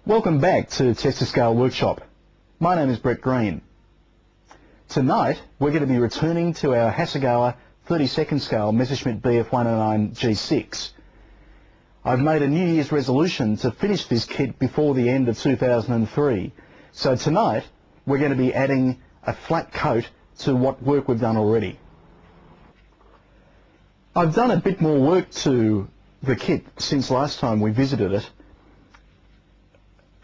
Welcome back to HyperScale Workshop. My name is Brett Green. Tonight we're going to be returning to our Hasegawa 32nd scale Messerschmitt BF109 G6. I've made a New Year's resolution to finish this kit before the end of 2003. So tonight we're going to be adding a flat coat to what work we've done already. I've done a bit more work to the kit since last time we visited it.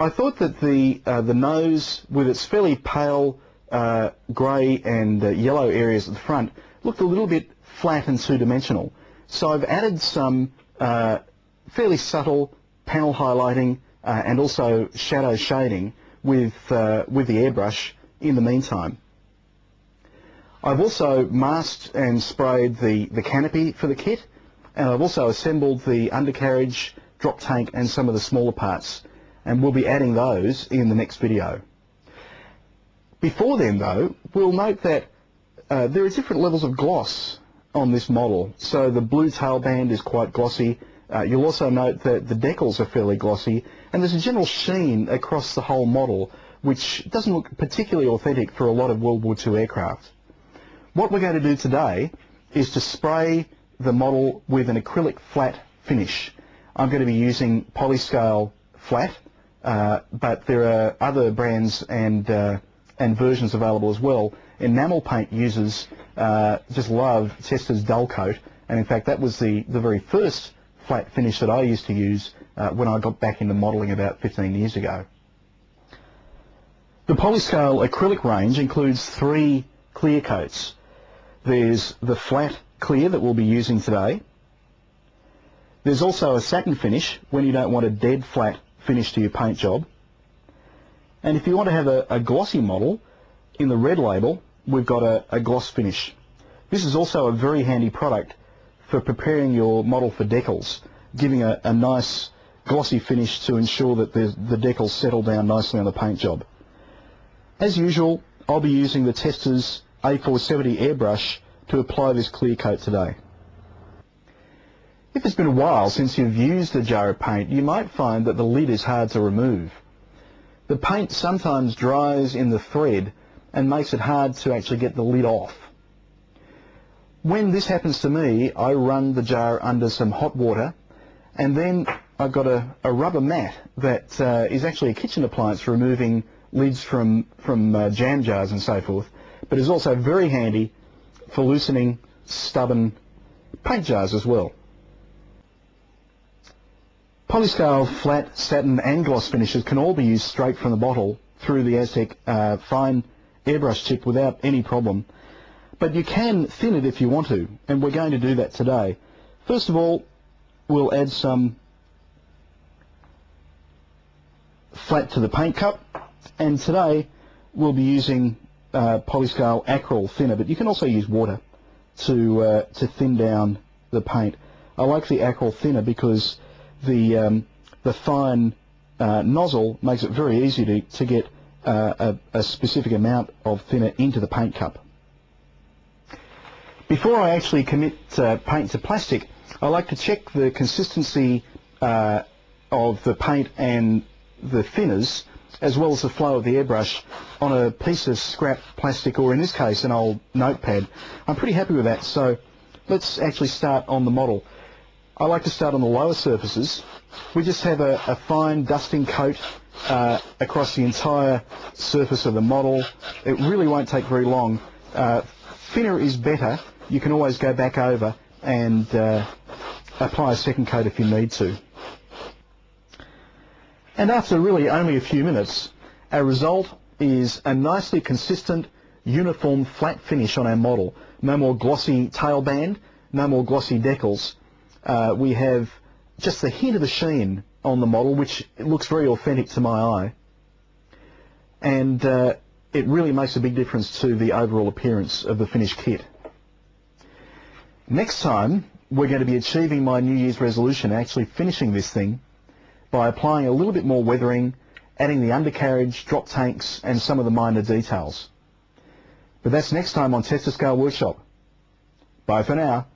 I thought that the nose, with its fairly pale grey and yellow areas at the front, looked a little bit flat and two-dimensional. So I've added some fairly subtle panel highlighting and also shadow shading with the airbrush in the meantime. I've also masked and sprayed the canopy for the kit, and I've also assembled the undercarriage, drop tank and some of the smaller parts, and we'll be adding those in the next video. Before then though, we'll note that there are different levels of gloss on this model. So the blue tailband is quite glossy. You'll also note that the decals are fairly glossy, and there's a general sheen across the whole model which doesn't look particularly authentic for a lot of World War II aircraft. What we're going to do today is to spray the model with an acrylic flat finish. I'm going to be using Polly Scale Flat, but there are other brands and versions available as well. Enamel paint users just love Testa's Dull Coat, and in fact that was the very first flat finish that I used to use when I got back into modelling about 15 years ago. The Polly Scale acrylic range includes 3 clear coats. There's the flat clear that we'll be using today. There's also a satin finish when you don't want a dead flat finish to your paint job. And if you want to have a glossy model, in the red label we've got a gloss finish. This is also a very handy product for preparing your model for decals, giving a nice glossy finish to ensure that the decals settle down nicely on the paint job. As usual, I'll be using the Testa's A470 airbrush to apply this clear coat today. If it's been a while since you've used a jar of paint, you might find that the lid is hard to remove. The paint sometimes dries in the thread and makes it hard to actually get the lid off. When this happens to me, I run the jar under some hot water, and then I've got a rubber mat that is actually a kitchen appliance for removing lids from jam jars and so forth, but is also very handy for loosening stubborn paint jars as well. Polly Scale flat, satin and gloss finishes can all be used straight from the bottle through the Aztec fine airbrush tip without any problem. But you can thin it if you want to, and we're going to do that today. First of all, we'll add some flat to the paint cup, and today we'll be using Polly Scale Acrylic thinner, but you can also use water to thin down the paint. I like the Acrylic thinner because the fine nozzle makes it very easy to get a specific amount of thinner into the paint cup. Before I actually commit paint to plastic, I like to check the consistency of the paint and the thinners, as well as the flow of the airbrush, on a piece of scrap plastic, or in this case an old notepad. I'm pretty happy with that, so let's actually start on the model. I like to start on the lower surfaces. We just have a fine dusting coat across the entire surface of the model. It really won't take very long. Thinner is better. You can always go back over and apply a second coat if you need to. And after really only a few minutes, our result is a nicely consistent, uniform flat finish on our model. No more glossy tailband, no more glossy decals. We have just the hint of a sheen on the model, which looks very authentic to my eye, and it really makes a big difference to the overall appearance of the finished kit. Next time we're going to be achieving my New Year's resolution, actually finishing this thing by applying a little bit more weathering, adding the undercarriage, drop tanks and some of the minor details. But that's next time on HyperScale Workshop. Bye for now.